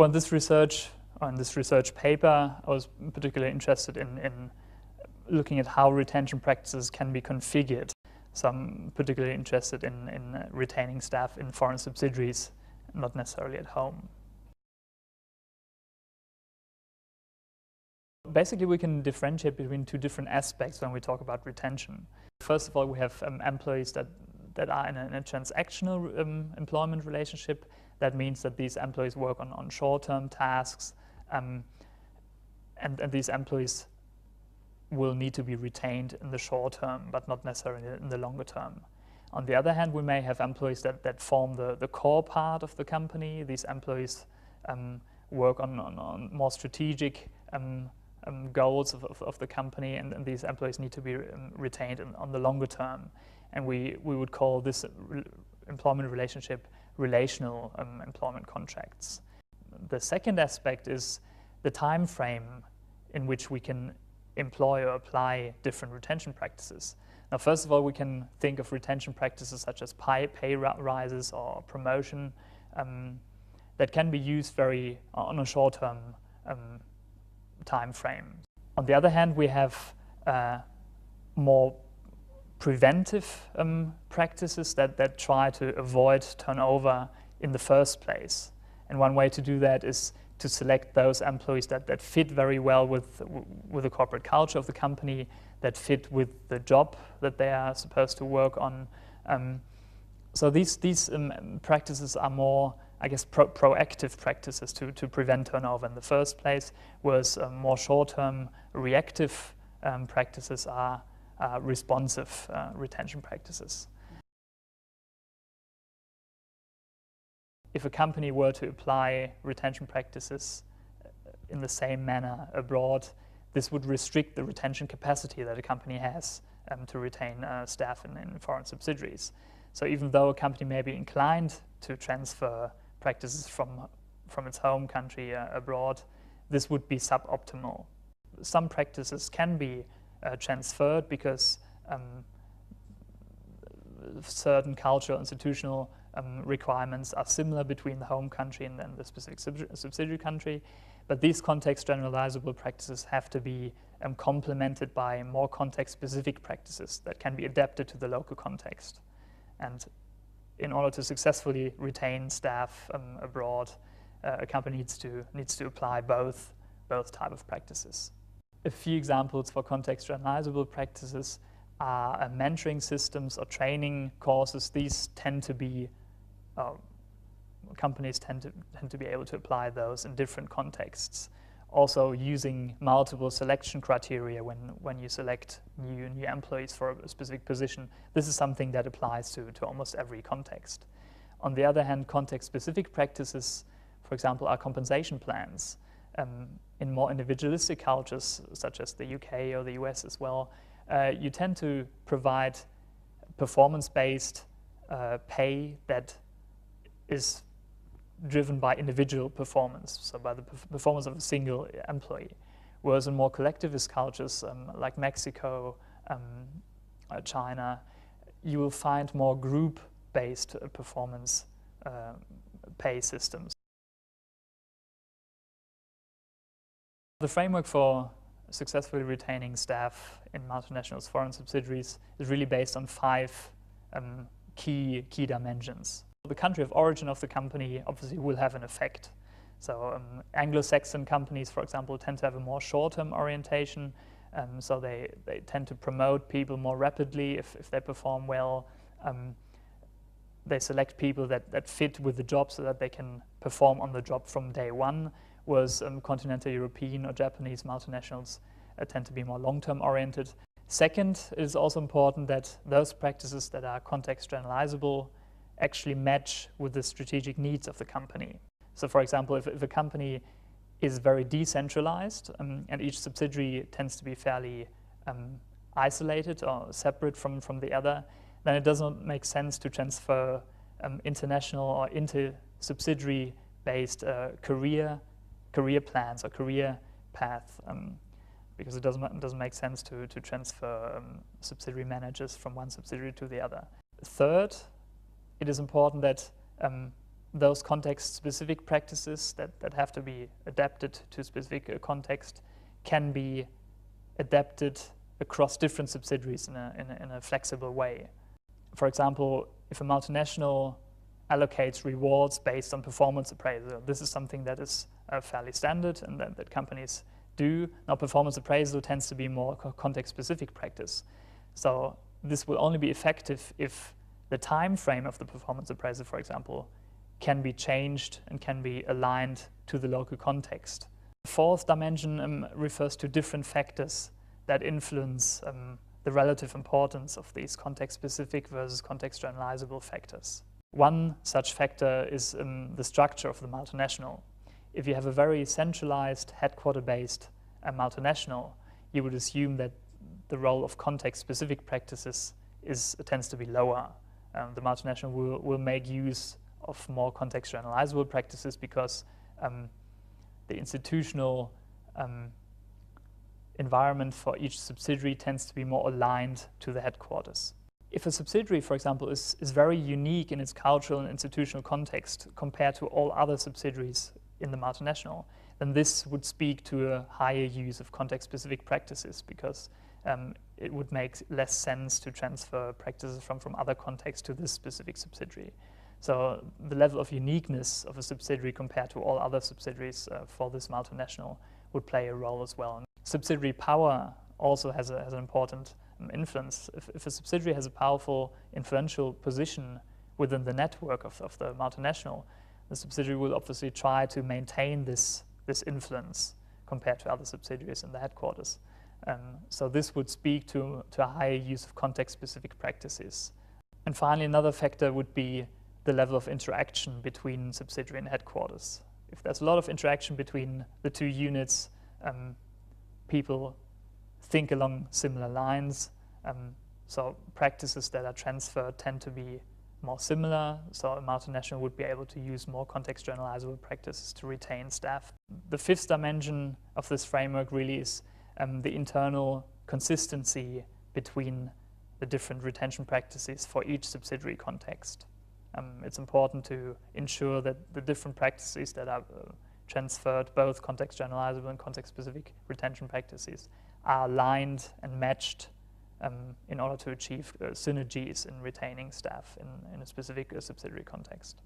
Well, in this research paper, I was particularly interested in looking at how retention practices can be configured. So I'm particularly interested in retaining staff in foreign subsidiaries, not necessarily at home. Basically, we can differentiate between two different aspects when we talk about retention. First of all, we have employees that are in a transactional employment relationship. That means that these employees work on short-term tasks, and these employees will need to be retained in the short term, but not necessarily in the longer term. On the other hand, we may have employees that form the core part of the company. These employees work on more strategic goals of the company, and these employees need to be retained on the longer term. And we would call this employment relationship relational employment contracts. The second aspect is the time frame in which we can employ or apply different retention practices. Now, first of all, we can think of retention practices such as pay rises or promotion that can be used on a short-term time frame. On the other hand, we have more preventive practices that try to avoid turnover in the first place. And one way to do that is to select those employees that fit very well with the corporate culture of the company, that fit with the job that they are supposed to work on. So these practices are more, I guess, proactive practices to prevent turnover in the first place, whereas more short-term reactive practices are responsive retention practices. If a company were to apply retention practices in the same manner abroad, this would restrict the retention capacity that a company has to retain staff in foreign subsidiaries. So even though a company may be inclined to transfer practices from its home country abroad, this would be suboptimal. Some practices can be transferred because certain cultural, institutional requirements are similar between the home country and then the specific subsidiary country, but these context generalizable practices have to be complemented by more context-specific practices that can be adapted to the local context. And in order to successfully retain staff abroad, a company needs to apply both type of practices. A few examples for context generalizable practices are mentoring systems or training courses. These tend to be companies tend to be able to apply those in different contexts. Also, using multiple selection criteria when you select new employees for a specific position. This is something that applies to almost every context. On the other hand, context-specific practices, for example, are compensation plans. In more individualistic cultures, such as the UK or the US as well, you tend to provide performance-based pay that is driven by individual performance, so by the performance of a single employee. Whereas in more collectivist cultures like Mexico, China, you will find more group-based performance pay systems. The framework for successfully retaining staff in multinationals' foreign subsidiaries is really based on 5 key dimensions. The country of origin of the company obviously will have an effect. So Anglo-Saxon companies, for example, tend to have a more short-term orientation, so they tend to promote people more rapidly if they perform well. They select people that fit with the job so that they can perform on the job from day one, whereas continental European or Japanese multinationals tend to be more long-term oriented. Second, it is also important that those practices that are context generalizable actually match with the strategic needs of the company. So for example, if a company is very decentralized and each subsidiary tends to be fairly isolated or separate from the other, then it does not make sense to transfer international or inter-subsidiary based career plans or career path, because it doesn't make sense to transfer subsidiary managers from one subsidiary to the other. Third, it is important that those context-specific practices that have to be adapted to a specific context can be adapted across different subsidiaries in a flexible way. For example, if a multinational allocates rewards based on performance appraisal, this is something that is fairly standard and that companies do. Now, performance appraisal tends to be more context-specific practice. So this will only be effective if the time frame of the performance appraisal, for example, can be changed and can be aligned to the local context. The fourth dimension refers to different factors that influence the relative importance of these context-specific versus context-generalizable factors. One such factor is the structure of the multinational. If you have a very centralized, headquarter-based multinational, you would assume that the role of context-specific practices tends to be lower. The multinational will make use of more context-generalizable practices because the institutional environment for each subsidiary tends to be more aligned to the headquarters. If a subsidiary, for example, is very unique in its cultural and institutional context compared to all other subsidiaries in the multinational, then this would speak to a higher use of context-specific practices because it would make less sense to transfer practices from other contexts to this specific subsidiary. So the level of uniqueness of a subsidiary compared to all other subsidiaries for this multinational would play a role as well. Subsidiary power also has an important influence. If a subsidiary has a powerful influential position within the network of the multinational, the subsidiary will obviously try to maintain this influence compared to other subsidiaries in the headquarters. So this would speak to a higher use of context-specific practices. And finally, another factor would be the level of interaction between subsidiary and headquarters. If there's a lot of interaction between the two units, people think along similar lines, so practices that are transferred tend to be more similar, so a multinational would be able to use more context-generalizable practices to retain staff. The fifth dimension of this framework really is the internal consistency between the different retention practices for each subsidiary context. It's important to ensure that the different practices that are transferred, both context-generalizable and context-specific retention practices, are aligned and matched in order to achieve synergies in retaining staff in a specific subsidiary context.